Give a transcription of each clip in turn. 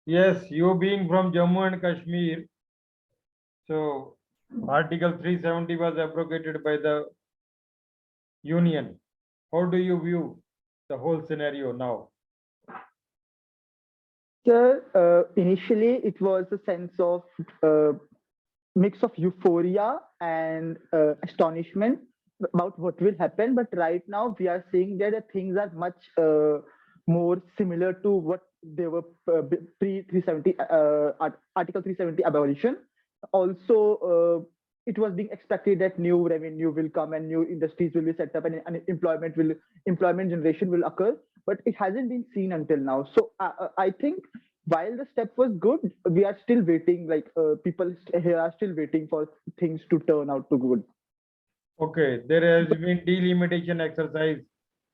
Yes, you being from Jammu and Kashmir, so Article 370 was abrogated by the Union. How do you view the whole scenario now? Sir, initially it was a sense of uh, mix of euphoria and astonishment about what will happen. But right now we are seeing that the things are much more similar to what they were pre 370 Article 370 abolition. Also, it was being expected that new revenue will come and new industries will be set up and employment generation will occur. But it hasn't been seen until now. So I think while the step was good, we are still waiting. Like here are still waiting for things to turn out to good. Okay, there has been delimitation exercise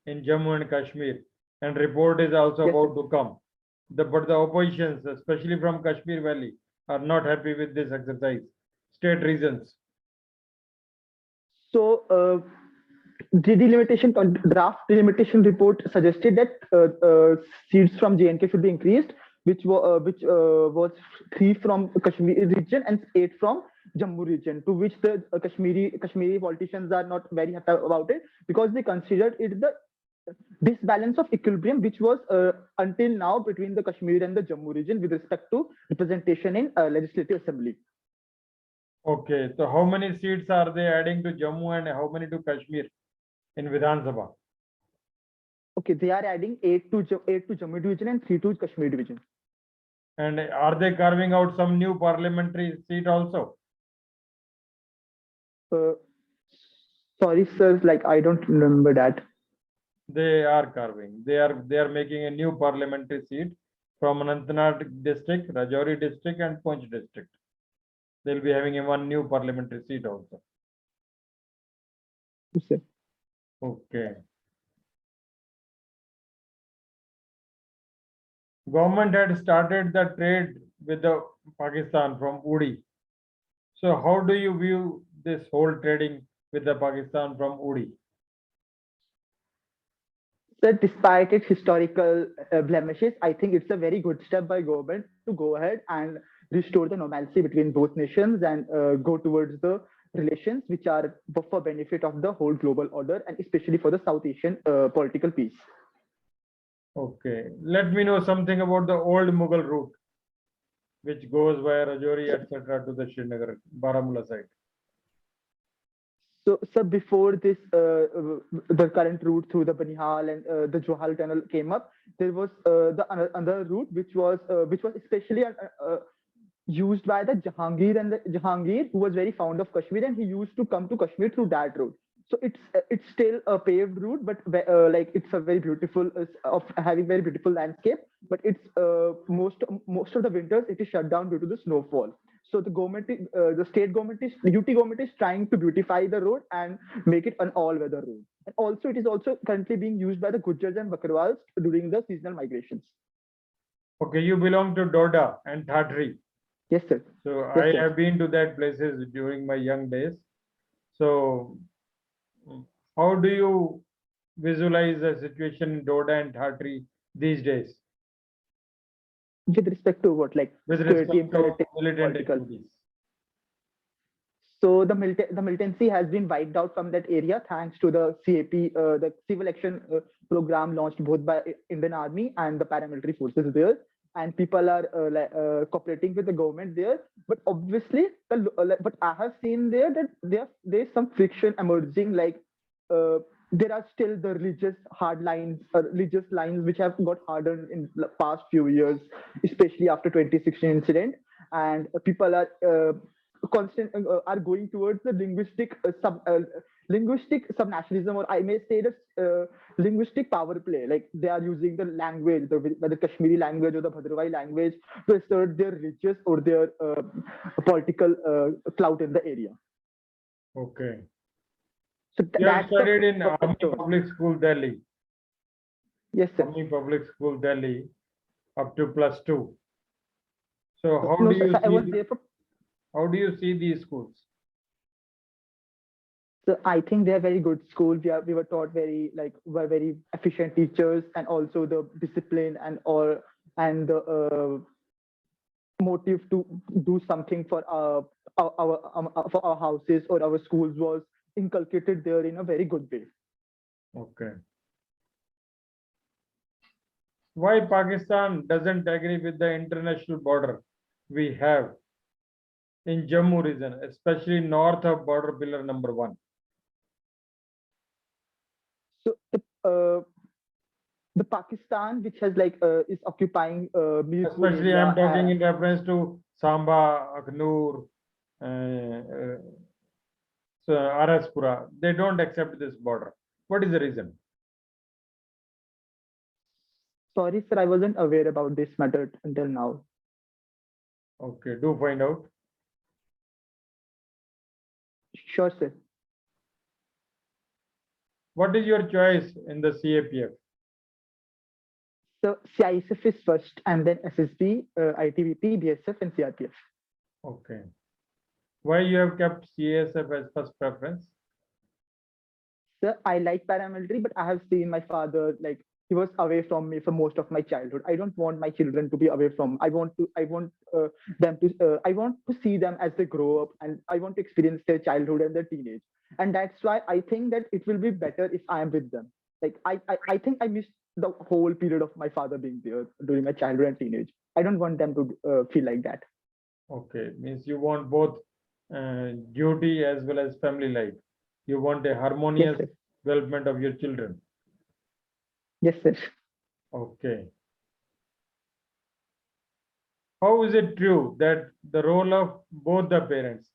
in Jammu and Kashmir, and report is also Yes, sir. about to come. But the oppositions, especially from Kashmir Valley, are not happy with this exercise. State reasons. So the delimitation draft delimitation report suggested that seats from JNK should be increased, which was 3 from Kashmir region and 8 from Jammu region. To which the Kashmiri politicians are not very happy about it because they considered it the disbalance of equilibrium which was until now between the Kashmir and the Jammu region with respect to representation in legislative assembly. Okay, so how many seats are they adding to Jammu and how many to Kashmir in Vidhan Sabha? Okay, they are adding 8 to Jammu division and 3 to Kashmir division. And are they carving out some new parliamentary seat also? Uh, Sorry, sir, like I don't remember that. They are carving. They are making a new parliamentary seat from Anantnag district, Rajouri district, and Poonch district. They'll be having a one new parliamentary seat also. Yes, sir. Okay. Government had started the trade with the Pakistan from Udi. So how do you view this whole trading with the Pakistan from Udi? Sir, despite its historical blemishes, I think it's a very good step by government to go ahead and restore the normalcy between both nations and go towards the relations which are for benefit of the whole global order and especially for the South Asian political peace. Okay. Let me know something about the old Mughal route, which goes via Rajouri, So, etc. to the Srinagar, Baramulla side. so before this, the current route through the Banihal and the Johal Tunnel came up, there was the another route which was especially used by the Jahangir and the Jahangir, who was very fond of Kashmir, and he used to come to Kashmir through that route. So it's still a paved route, but like it's a very beautiful of having very beautiful landscape. But it's most of the winters it is shut down due to the snowfall. So the state government is the UT government is trying to beautify the road and make it an all-weather road. And also it is also currently being used by the Gujjars and Bakarwals during the seasonal migrations. Okay, you belong to Doda and Thatri. Yes, sir. So Yes, I sir. have been to that places during my young days. So how do you visualize the situation in Doda and Thatri these days With respect to what, like with security respect to imperative, militant political. activities? So the militancy has been wiped out from that area thanks to the CAP, the Civil Action Program launched both by Indian Army and the paramilitary forces there. And people are cooperating with the government there. But obviously, what I have seen there that there's some friction emerging. Like uh, there are still the religious lines which have got hardened in the past few years, especially after 2016 incident. And people are going towards the linguistic subnationalism, or I may say the linguistic power play. Like they are using the language, whether Kashmiri language or the Bhadravai language, to assert their religious or their political clout in the area. Okay. So You have that's the studied in Army concern. Public School Delhi, Yes, sir. Army Public School Delhi up to +2. So how No, do sir, you I see was there for. how do you see these schools? So I think they are very good school. We were taught were very efficient teachers, and also the discipline and all and the motive to do something for for our houses or our schools was inculcated there in a very good way. Okay. Why Pakistan doesn't agree with the international border we have in Jammu region, especially north of border pillar number 1? So the Pakistan, which has is occupying Mirpur Especially I'm talking area. in reference to Samba, Aknoor, uh, so Araspura. They don't accept this border. What is the reason? Sorry, sir, I wasn't aware about this matter until now. Okay, do find out. Sure, sir. What is your choice in the CAPF? So CISF is first, and then SSB, ITBP, BSF, and CRPF. Okay. Why you have kept CASF as first preference? Sir, I like paramilitary, but I have seen my father he was away from me for most of my childhood. I don't want my children to be away from. I want them to. I want to see them as they grow up, and I want to experience their childhood and their teenage. And that's why I think that it will be better if I am with them. I think I missed the whole period of my father being there during my childhood and teenage. I don't want them to feel like that. Okay, means you want both duty as well as family life. You want a Yes, harmonious sir. development of your children. Yes, sir. Okay. How is it true that the role of both the parents,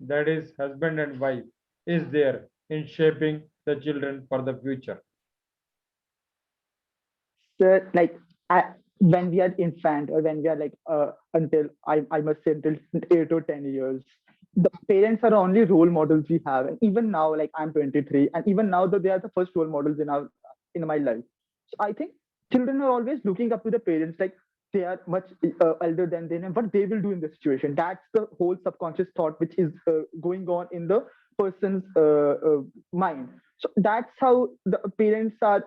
that is husband and wife, is there in shaping the children for the future? So when we are infant or when we are until I must say until 8 or 10 years, the parents are the only role models we have. And even now, like I'm 23, and even now that they are the first role models in my life. So I think children are always looking up to the parents, like they are much elder than them, and what they will do in the situation. That's the whole subconscious thought which is going on in the person's mind. So that's how the parents are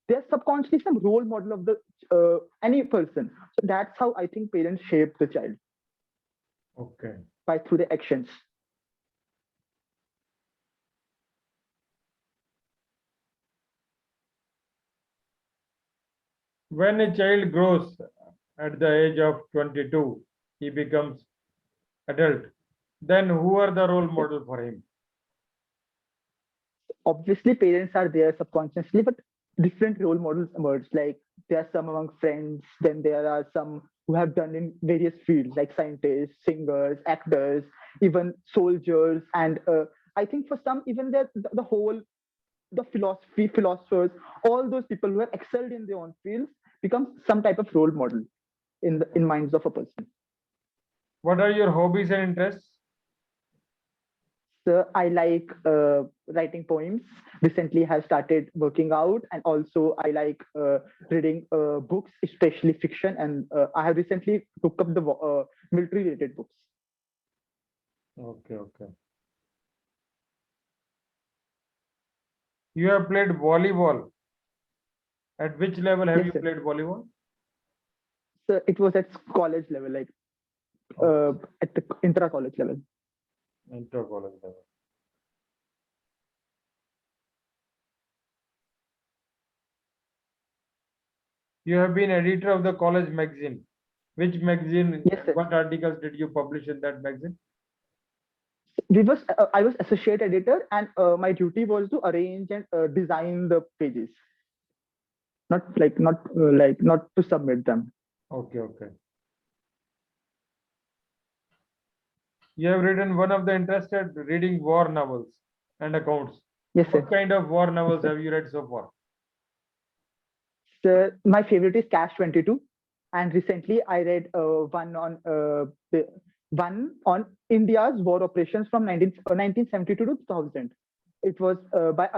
they're subconsciously some role model of the any person. So that's how I think parents shape the child Okay. by through the actions. When a child grows at the age of 22, he becomes adult. Then who are the role Yeah. model for him? Obviously, parents are there subconsciously, but different role models emerge. Like there are some among friends, then there are some who have done in various fields, like scientists, singers, actors, even soldiers, and I think for some even the whole the philosophers, all those people who have excelled in their own fields become some type of role model in minds of a person. What are your hobbies and interests? So I like writing poems. Recently, have started working out, and also I like reading books, especially fiction. And I have recently took up the military-related books. Okay, okay. You have played volleyball. At which level have Yes, you sir. played volleyball? So it was at college level, Okay, at the intra-college level. inter college level. You have been editor of the college magazine. Which magazine, Yes, sir. what articles did you publish in that magazine? I was associate editor, and my duty was to arrange and design the pages, not to submit them. Okay, okay. You have written one of the interested reading war novels and accounts. Yes, What sir. kind of war Yes, novels sir. have you read so far? So my favorite is Cash 22, and recently I read one on India's war operations from 1972 to 2000. It was by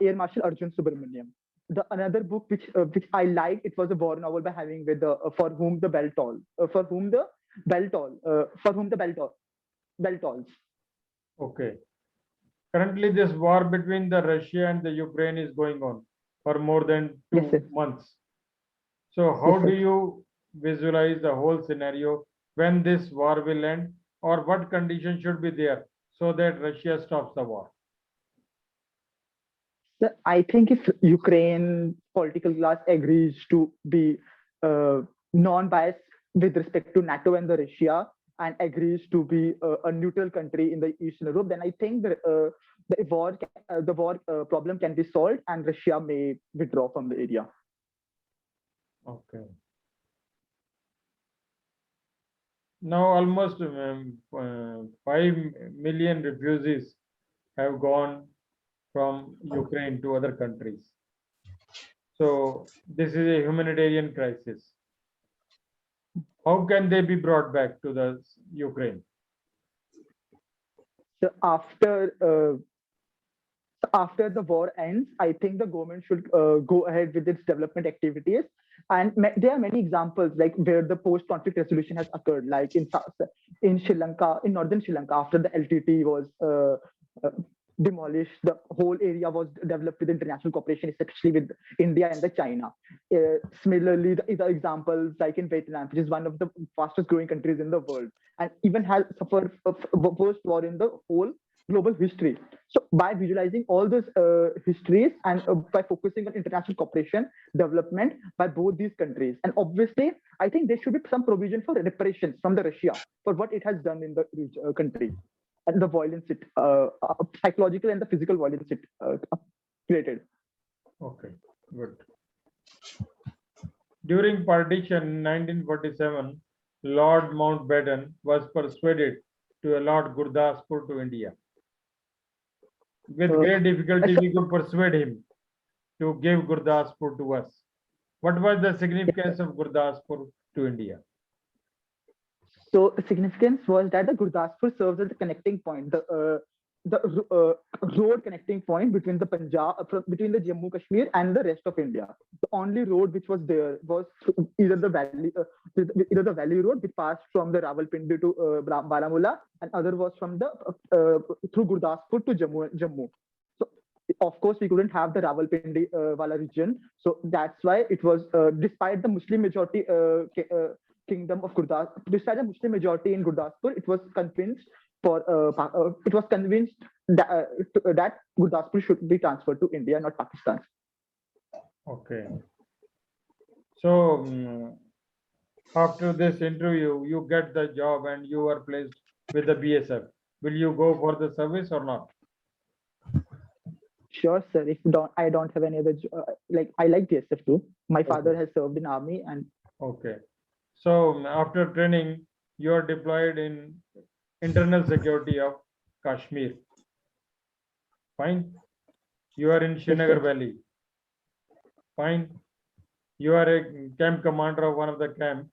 Air Marshal Arjun Subramaniam. The another book which I liked, it was a war novel by having with for whom the bell toll, for whom the bell toll, for whom the bell tolls. Okay. Currently, this war between the Russia and the Ukraine is going on for more than Yes, sir. 2 months. So, Yes, how do sir. you visualize the whole scenario when this war will end, or what condition should be there so that Russia stops the war? So I think if Ukraine political class agrees to be non-biased with respect to NATO and the Russia and agrees to be a neutral country in the Eastern Europe, then I think the war problem can be solved and Russia may withdraw from the area. Okay. Now almost 5 million refugees have gone from Ukraine to other countries. So this is a humanitarian crisis. How can they be brought back to the Ukraine? So after the war ends, I think the government should go ahead with its development activities. And there are many examples like where the post-conflict resolution has occurred, like in Sri Lanka, in northern Sri Lanka, after the LTT was uh, demolished, the whole area was developed with international cooperation, especially with India and the China. Similarly, the examples like in Vietnam, which is one of the fastest growing countries in the world, and even has suffered worst war in the whole global history. So by visualizing all those histories and by focusing on international cooperation, development by both these countries, and obviously, I think there should be some provision for reparations from the Russia for what it has done in the country and the violence it, psychological and the physical violence it created. Okay, good. During partition in 1947, Lord Mountbatten was persuaded to allot Gurdaspur to India. With great difficulty, we could persuade him to give Gurdaspur to us. What was the significance of Gurdaspur to India? So the significance was that the Gurdaspur serves as the connecting point, the road connecting point between the between the Jammu Kashmir and the rest of India. The only road which was there was either the valley road which passed from the Rawalpindi to Baramulla, and other was from the through Gurdaspur to Jammu. So of course we couldn't have the Rawalpindi Wala region, so that's why it was despite the Muslim majority kingdom of Gurdaspur, despite the Muslim majority in Gurdaspur, it was convinced that Gurdaspur should be transferred to India, not Pakistan. Okay. So after this interview, you get the job and you are placed with the BSF. Will you go for the service or not? Sure, sir. If I don't have any other like I like BSF too. My father has served in army and. Okay. So after training, you are deployed in internal security of Kashmir. Fine. You are in Srinagar Valley. Fine. You are a camp commander of one of the camp,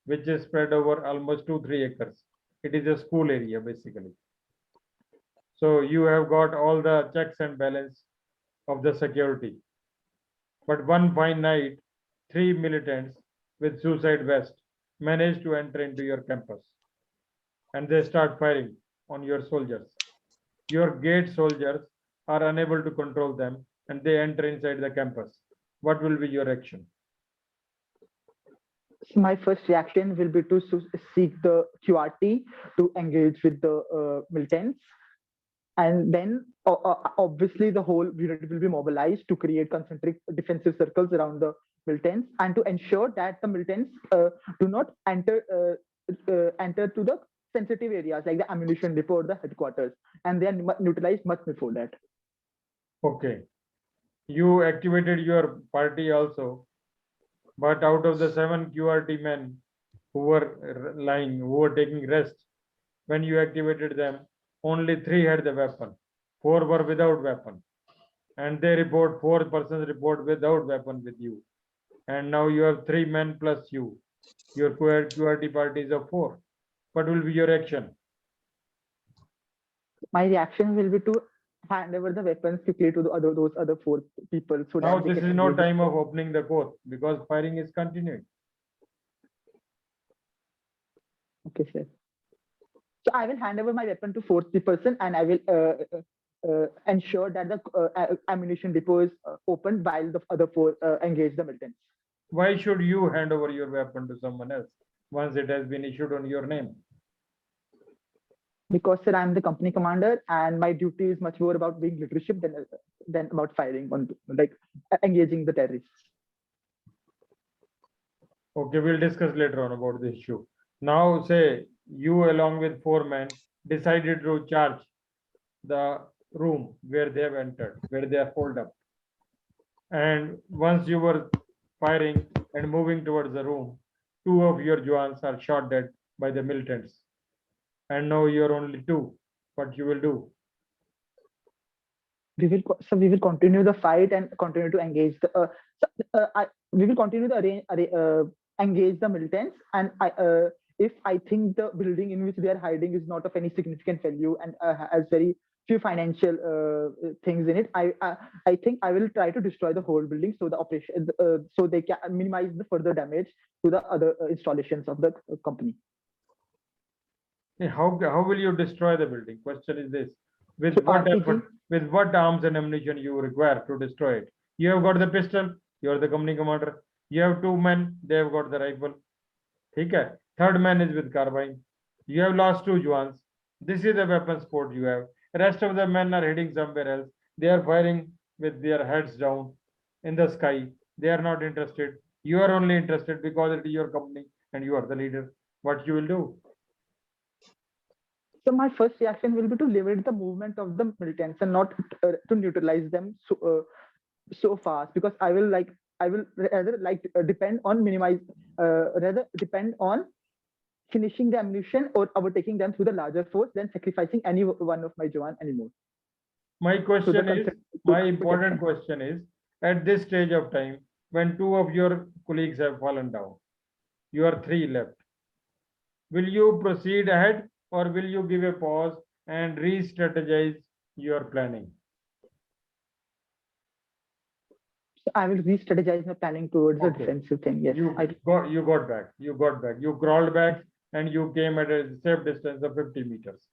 which is spread over almost 2-3 acres. It is a school area basically. So you have got all the checks and balance of the security. But one fine night, 3 militants with suicide vest managed to enter into your campus, and they start firing on your soldiers. Your gate soldiers are unable to control them, and they enter inside the campus. What will be your action? So my first reaction will be to seek the QRT to engage with the militants, and then obviously the whole unit will be mobilized to create concentric defensive circles around the militants and to ensure that the militants do not enter to the sensitive areas like the ammunition depot or the headquarters, and they are neutralized much before that. Okay. You activated your party also, but out of the 7 QRT men who were lying, who were taking rest, when you activated them, only 3 had the weapon. 4 were without weapon. And they report, 4 persons report without weapon with you. And now you have 3 men plus you. Your QRT party is of 4. What will be your action? My reaction will be to hand over the weapons quickly to those other 4 people. So now that this is no time of opening the court because firing is continuing. Okay, sir. So I will hand over my weapon to 4th person, and I will ensure that the ammunition depot is opened while the other 4 engage the militants. Why should you hand over your weapon to someone else? once it has been issued on your name? Because sir, I'm the company commander, and my duty is much more about being leadership than about firing on like engaging the terrorists. Okay, we'll discuss later on about the issue. Now, say you along with 4 men decided to charge the room where they have entered, where they are holed up. And once you were firing and moving towards the room, 2 of your Jawans are shot dead by the militants. And now you're only 2. What you will do? We will continue the fight and continue to engage the. We will continue to engage the militants, and if I think the building in which they are hiding is not of any significant value and has very few financial things in it, I think I will try to destroy the whole building so the operation so they can minimize the further damage to the other installations of the company. How will you destroy the building? Question is this: with So what RPG effort, with what arms and ammunition you require to destroy it? You have got the pistol. You are the company commander. You have 2 men. They have got the rifle. Okay. Third man is with carbine. You have lost 2 Jawans. This is the weapon sport you have. Rest of the men are heading somewhere else. They are firing with their heads down in the sky. They are not interested. You are only interested because it is your company and you are the leader. What you will do? So my first reaction will be to limit the movement of the militants and not to neutralize them so fast, because I will rather depend on rather depend on finishing the ammunition or overtaking them through the larger force than sacrificing any one of my Jawan anymore. My question is, my important protection. question is, at this stage of time, when 2 of your colleagues have fallen down, you are 3 left. Will you proceed ahead or will you give a pause and re-strategize your planning? So I will re-strategize my planning towards the Okay. defensive thing. Yes, You got back. You got back. You crawled back and you came at a safe distance of 50 meters.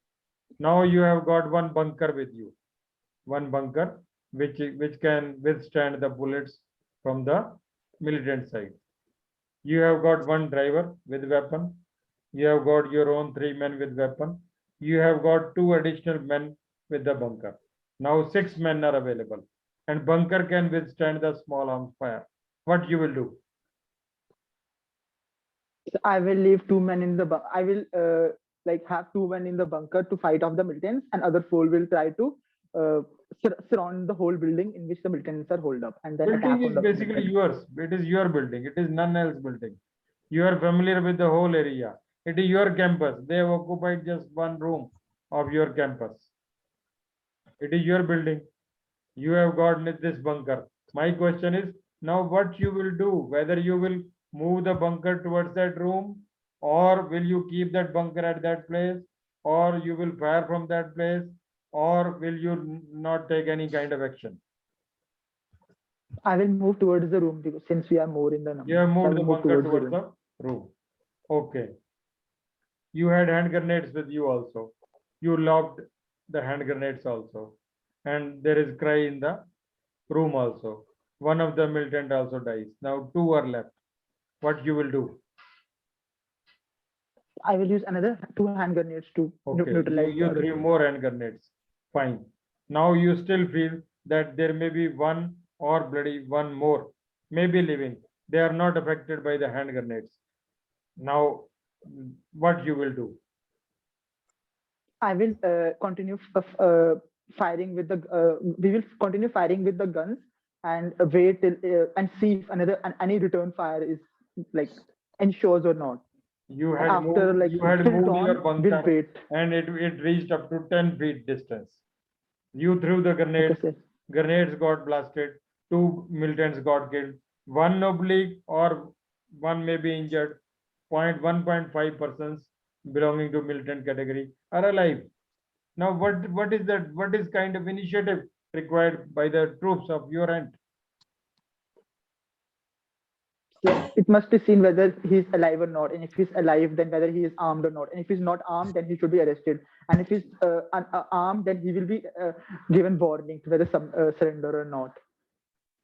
Now you have got one bunker with you. One bunker which can withstand the bullets from the militant side. You have got one driver with weapon. You have got your own 3 men with weapon. You have got 2 additional men with the bunker. Now 6 men are available, and bunker can withstand the small arms fire. What you will do? so I will leave 2 men in the I will have 2 men in the bunker to fight off the militants, and other 4 will try to uh, surround the whole building in which the militants are holed up, and then Building attack on is the basically militants. yours. It is your building. It is none else building. You are familiar with the whole area. It is your campus. They have occupied just one room of your campus. It is your building. You have got this bunker. My question is now what you will do, whether you will move the bunker towards that room, or will you keep that bunker at that place, or you will fire from that place, or will you not take any kind of action? I will move towards the room because since we are more in the You number, have so I moved will the move bunker towards the towards room. the room. Okay. You had hand grenades with you also. You lobbed the hand grenades also. And there is cry in the room also. One of the militant also dies. Now 2 are left. What you will do? I will use another 2 hand grenades to Okay, neutralize the you other 3 2. more hand grenades. Fine. Now you still feel that there may be one or bloody one more, maybe living. They are not affected by the hand grenades. Now, what you will do? I will continue firing with the. We will continue firing with the guns and wait till and see if any return fire is like ensures or not. You And had after moved, you had till moved your dawn, we'll bunker wait. and it reached up to 10 feet distance. You threw the Okay, grenades, sir. grenades got blasted, 2 militants got killed, one oblique or one may be injured, 1.5 persons belonging to militant category are alive. Now what is that? What is kind of initiative required by the troops of your end? So it must be seen whether he's alive or not, and if he's alive, then whether he is armed or not. And if he's not armed, then he should be arrested. And if he's armed, then he will be given warning to whether some surrender or not.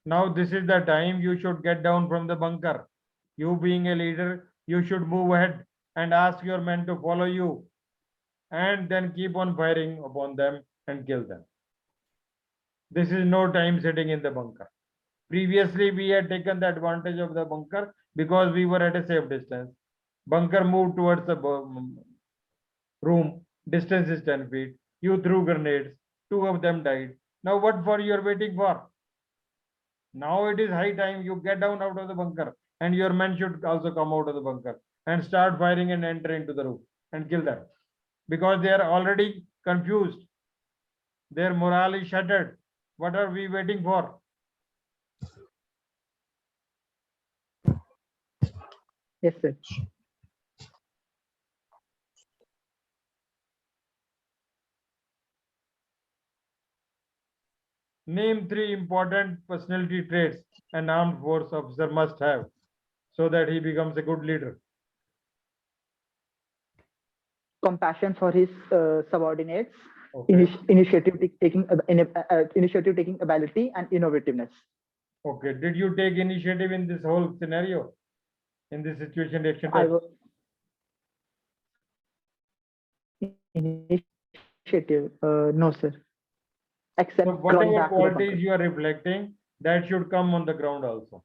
Now this is the time you should get down from the bunker. You being a leader, you should move ahead and ask your men to follow you, and then keep on firing upon them and kill them. This is no time sitting in the bunker. Previously, we had taken the advantage of the bunker because we were at a safe distance. Bunker moved towards the room, distance is 10 feet. You threw grenades, two of them died. Now, what for you are waiting for? Now it is high time you get down out of the bunker, and your men should also come out of the bunker and start firing and enter into the room and kill them because they are already confused. Their morale is shattered. What are we waiting for? Yes, sir. Name three important personality traits an armed force officer must have so that he becomes a good leader. Compassion for his subordinates, Okay. initiative taking ability, and innovativeness. Okay. Did you take initiative in this whole scenario? In this situation reaction I test? was initiative. No, sir. Except So crawling whatever back to the qualities bunker. you are reflecting, that should come on the ground also.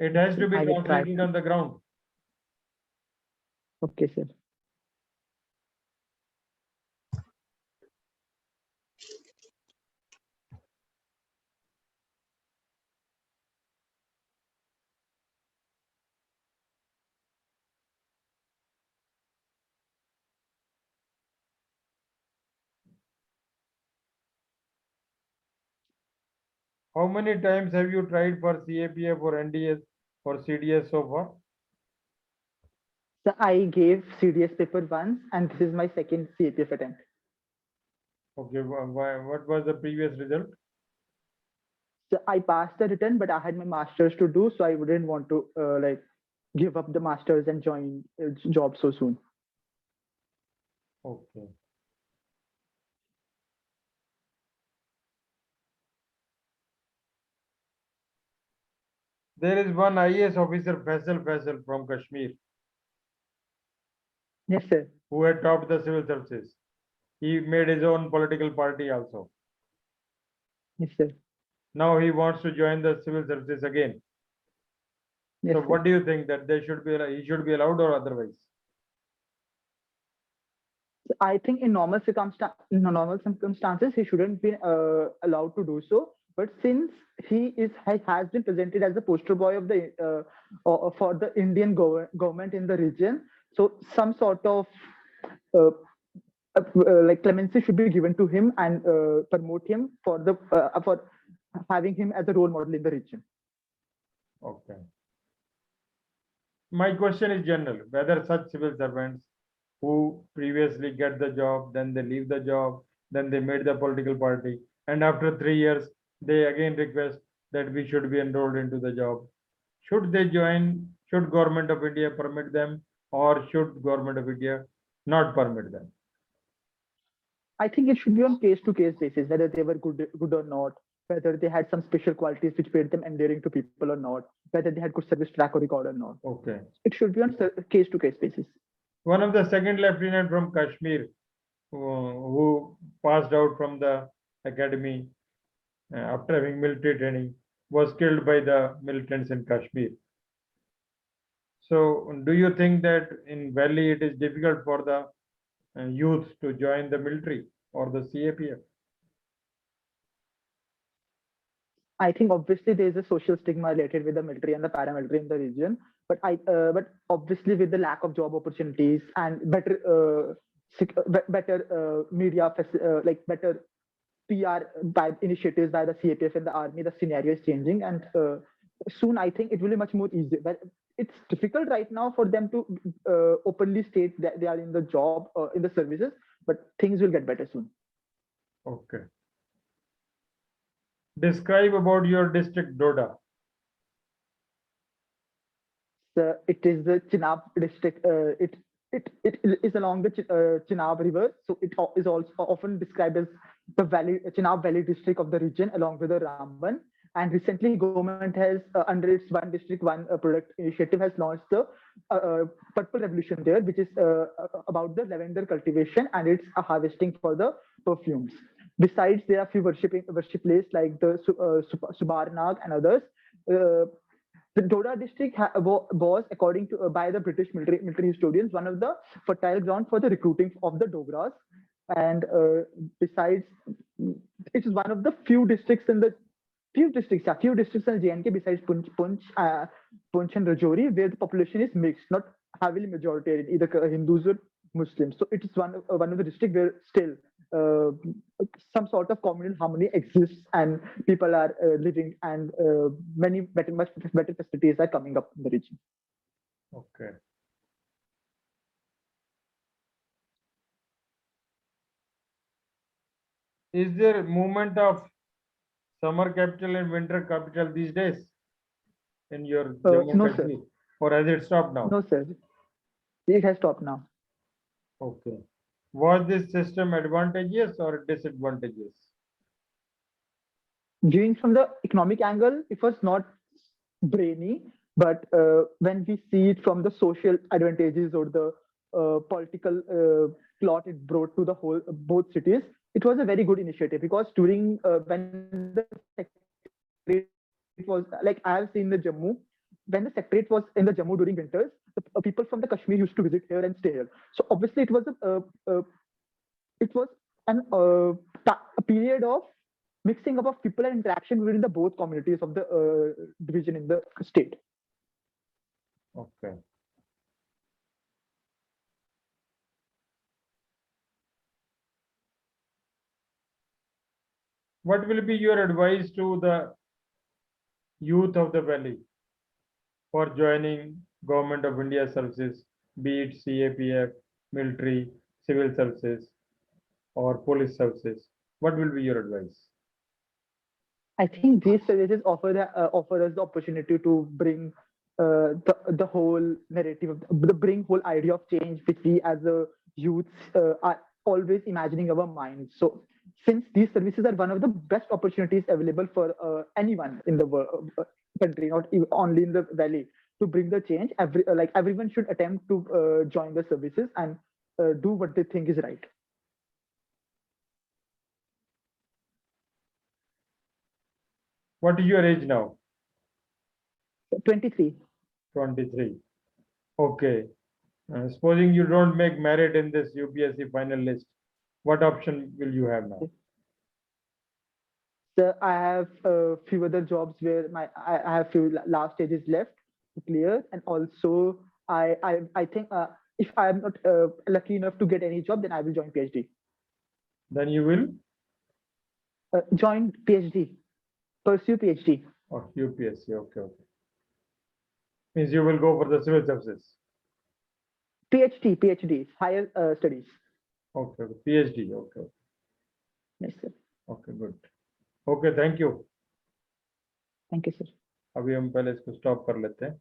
It has to be I will try translated to. on the ground. Okay, sir. How many times have you tried for CAPF or NDS or CDS so far? So I gave CDS paper once, and this is my second CAPF attempt. Okay, what was the previous result? So I passed the written, but I had my masters to do, so I wouldn't want to like give up the masters and join job so soon. Okay. There is one IAS officer, Faisal from Kashmir, Yes, sir. who had topped the civil services. He made his own political party also. Yes, sir. Now he wants to join the civil services again. Yes, So sir. what do you think that he should be allowed or otherwise? I think in normal circumstances, he shouldn't be allowed to do so. But since has been presented as the poster boy of the for the Indian government in the region, so some sort of uh, like clemency should be given to him and promote him for having him as a role model in the region. Okay. My question is general, whether such civil servants who previously get the job, then they leave the job, then they made the political party, and after 3 years, they again request that we should be enrolled into the job. Should they join? Should government of India permit them, or should government of India not permit them? I think it should be on case to case basis whether they were good or not, whether they had some special qualities which made them endearing to people or not, whether they had good service track or record or not. Okay. It should be on case to case basis. One of the second lieutenant from Kashmir who passed out from the academy after having military training was killed by the militants in Kashmir. So, do you think that in Valley it is difficult for the youth to join the military or the CAPF? I think obviously there is a social stigma related with the military and the paramilitary in the region, but obviously with the lack of job opportunities and better like better PR by initiatives by the CAPF and the army, the scenario is changing, and soon I think it will be much more easy. But it's difficult right now for them to openly state that they are in the job in the services, but things will get better soon. Okay. Describe about your district Doda. So it is the Chenab district. It is along the Chenab River, so it is also often described as the Chenab Valley district of the region, along with the Ramban. And recently, government has under its one district one product initiative has launched the purple revolution there, which is about the lavender cultivation and its harvesting for the perfumes. Besides, there are few worship places like the Subarnag and others. Uh, the Doda district was, according to by the British military historians, one of the fertile ground for the recruiting of the Dogras. And besides, it is one of the few districts in the few districts in J&K besides Punch and Rajouri, where the population is mixed, not heavily majoritarian, either Hindus or Muslims. So it is one of the districts where still uh, some sort of communal harmony exists, and people are living, and much better facilities are coming up in the region. Okay. Is there movement of summer capital and winter capital these days in your Jammu No, and sir. Kashmir, or has it stopped now? No, sir. It has stopped now. Okay. Was this system advantageous or disadvantageous? Viewing from the economic angle, it was not brainy, but when we see it from the social advantages or the political plot it brought to the whole both cities, it was a very good initiative, because during when the secretariat was, like I have seen the Jammu, when the secretariat was in the Jammu during winters, the people from the Kashmir used to visit here and stay here. So obviously it was a period of mixing up of people and interaction within the both communities of the division in the state. Okay. What will be your advice to the youth of the valley for joining Government of India services, be it CAPF, military, civil services, or police services? What will be your advice? I think these services offer us the opportunity to bring the whole narrative, the bring whole idea of change, which we as a youth are always imagining our minds. So since these services are one of the best opportunities available for anyone in the country, not even only in the valley, to bring the change, everyone should attempt to join the services and do what they think is right. What is your age now? 23. 23. Okay. Supposing you don't make merit in this UPSC final list, what option will you have now? So I have a few other jobs where I have few last stages left to clear, and also I think if I am not lucky enough to get any job, then I will join PhD. Then you will? Join PhD, pursue PhD. Oh, UPSC. Okay, okay. Means you will go for the civil services. PhD, higher studies. Okay, okay. PhD. Okay, okay. Yes, sir. Okay, good. Okay, thank you. Thank you, sir. अभी हम पहले इसको stop कर लेते हैं.